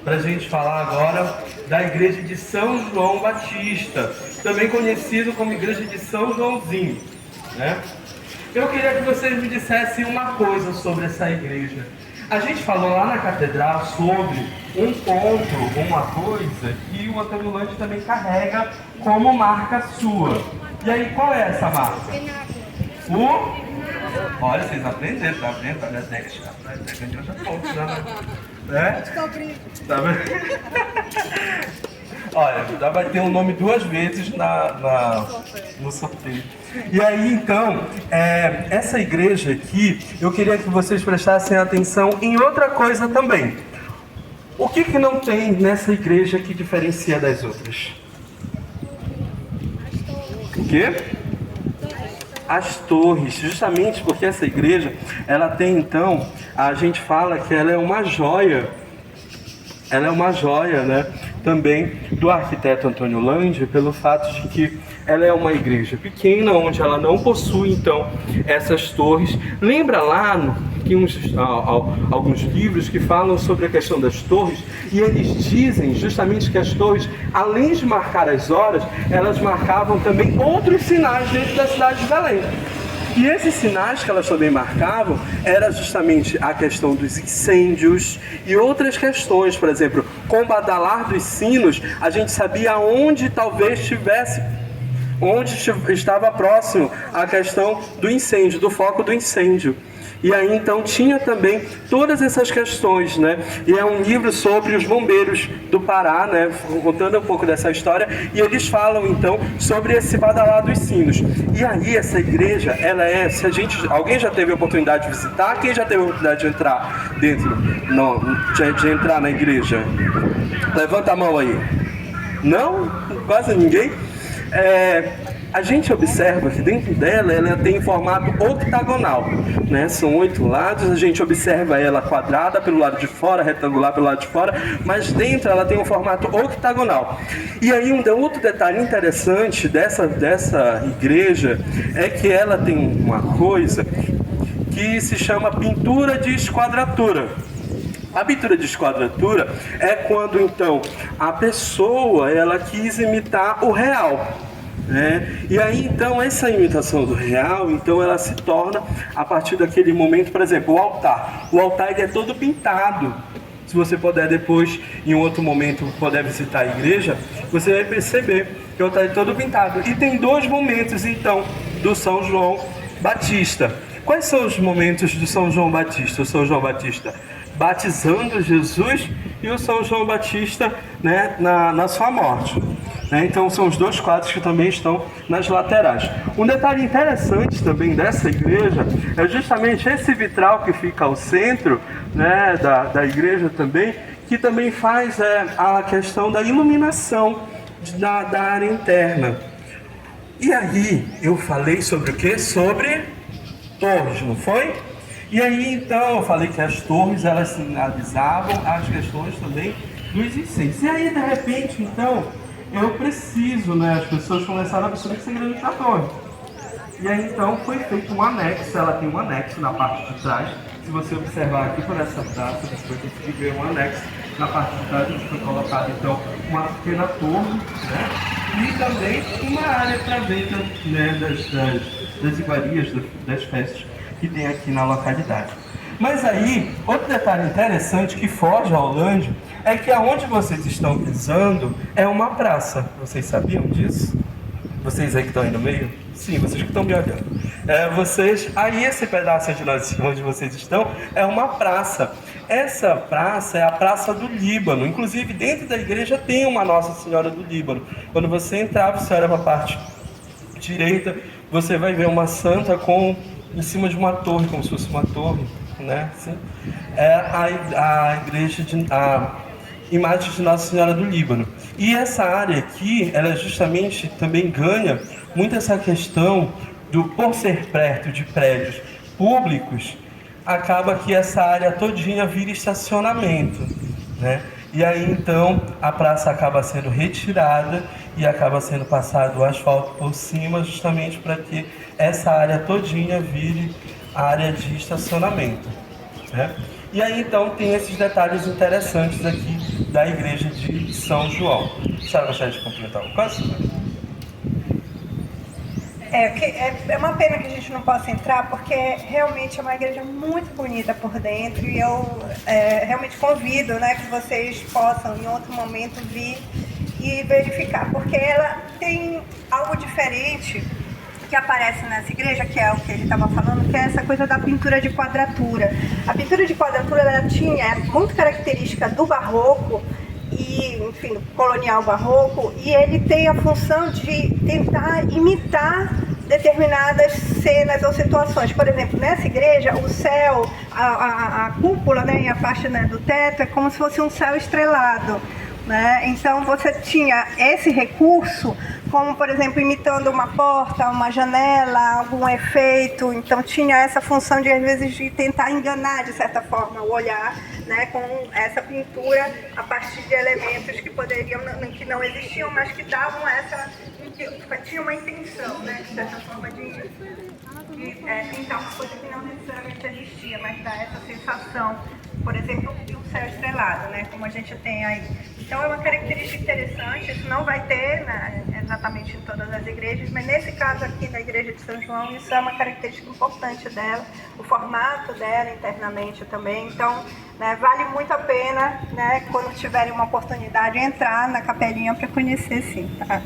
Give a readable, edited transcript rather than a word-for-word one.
para a gente falar agora da igreja de São João Batista, também conhecido como igreja de São Joãozinho, né? Eu queria que vocês me dissessem uma coisa sobre essa igreja. A gente falou lá na catedral sobre um ponto, uma coisa que o Antônio Lange também carrega como marca sua. E aí, qual é essa marca? Olha, vocês aprenderam, tá vendo? Olha, deixa de outra ponte, né? Tá vendo? Olha, já vai ter o nome 2 vezes no sorteio. E aí, então, essa igreja aqui, eu queria que vocês prestassem atenção em outra coisa também. O que não tem nessa igreja que diferencia das outras? O quê? As torres, justamente porque essa igreja, ela tem então, a gente fala que ela é uma joia, né, também do arquiteto Antônio Lange, pelo fato de que ela é uma igreja pequena, onde ela não possui então essas torres. Lembra lá que alguns livros que falam sobre a questão das torres, e eles dizem justamente que as torres, além de marcar as horas, elas marcavam também outros sinais dentro da cidade de Belém. E esses sinais que elas também marcavam era justamente a questão dos incêndios e outras questões. Por exemplo, com o badalar dos sinos, a gente sabia onde talvez estava próximo a questão do incêndio, do foco do incêndio. E aí então tinha também todas essas questões, né? E é um livro sobre os bombeiros do Pará, né? Contando um pouco dessa história. E eles falam então sobre esse badalar dos sinos. E aí essa igreja, ela é, alguém já teve a oportunidade de visitar? Quem já teve a oportunidade de entrar dentro, de entrar na igreja? Levanta a mão aí. Não? Quase ninguém? A gente observa que dentro dela, ela tem formato octagonal, né? São 8 lados, a gente observa ela quadrada pelo lado de fora, retangular pelo lado de fora, mas dentro ela tem um formato octagonal. E aí um outro detalhe interessante dessa igreja é que ela tem uma coisa que se chama pintura de esquadratura. A pintura de esquadratura é quando então a pessoa ela quis imitar o real. E aí então essa imitação do real, então ela se torna a partir daquele momento, por exemplo, o altar ele é todo pintado. Se você puder depois, em outro momento, puder visitar a igreja, você vai perceber que o altar é todo pintado. E tem 2 momentos então do São João Batista. Quais são os momentos do São João Batista? O São João Batista batizando Jesus e o São João Batista, né, na sua morte. Então são os 2 quadros que também estão nas laterais. Um detalhe interessante também dessa igreja é justamente esse vitral que fica ao centro, né, da igreja também, que também faz a questão da iluminação da área interna. E aí eu falei sobre o quê? Sobre torres, não foi? E aí então eu falei que as torres elas sinalizavam as questões também dos incêndios. E aí de repente então eu preciso, né? As pessoas começaram a perceber que essa igreja tinha torre. E aí então foi feito um anexo, ela tem um anexo na parte de trás. Se você observar aqui por essa praça, você vai conseguir ver um anexo na parte de trás, onde foi colocado então uma pequena torre, né? E também uma área para venda, né, das iguarias, das festas que tem aqui na localidade. Mas aí, outro detalhe interessante que foge ao Lange é que aonde vocês estão pisando é uma praça. Vocês sabiam disso? Vocês aí que estão aí no meio? Sim, vocês que estão me olhando. Aí esse pedaço de onde vocês estão é uma praça. Essa praça é a Praça do Líbano. Inclusive, dentro da igreja tem uma Nossa Senhora do Líbano. Quando você entrar, você olha para a parte direita, você vai ver uma santa em cima de uma torre, como se fosse uma torre, né? Assim, a imagem de Nossa Senhora do Líbano. E essa área aqui, ela justamente também ganha muito essa questão por ser perto de prédios públicos, acaba que essa área todinha vira estacionamento, né? E aí então a praça acaba sendo retirada e acaba sendo passado o asfalto por cima, justamente para que essa área todinha vire área de estacionamento, né? E aí então tem esses detalhes interessantes aqui da igreja de São João. A senhora gostaria de complementar alguma coisa? É uma pena que a gente não possa entrar, porque realmente é uma igreja muito bonita por dentro e eu realmente convido, né, que vocês possam em outro momento vir e verificar, porque ela tem algo diferente que aparece nessa igreja, que é o que ele estava falando, que é essa coisa da pintura de quadratura. A pintura de quadratura ela tinha muito característica do barroco, e, enfim, colonial barroco, e ele tem a função de tentar imitar determinadas cenas ou situações. Por exemplo, nessa igreja, o céu, a cúpula, né, e a parte, né, do teto é como se fosse um céu estrelado, né? Então você tinha esse recurso, como por exemplo imitando uma porta, uma janela, algum efeito. Então tinha essa função de às vezes de tentar enganar de certa forma o olhar, né, com essa pintura a partir de elementos que poderiam, que não existiam, mas que davam essa, tinha uma intenção, né, de certa forma de pintar uma coisa que não necessariamente existia, mas dá essa sensação, por exemplo, de um céu estrelado, né, como a gente tem aí. Então é uma característica interessante, isso não vai ter, né, exatamente em todas as igrejas, mas nesse caso aqui da igreja de São João, isso é uma característica importante dela, o formato dela internamente também. Então, né, vale muito a pena, né, quando tiverem uma oportunidade, entrar na capelinha para conhecer, sim, tá?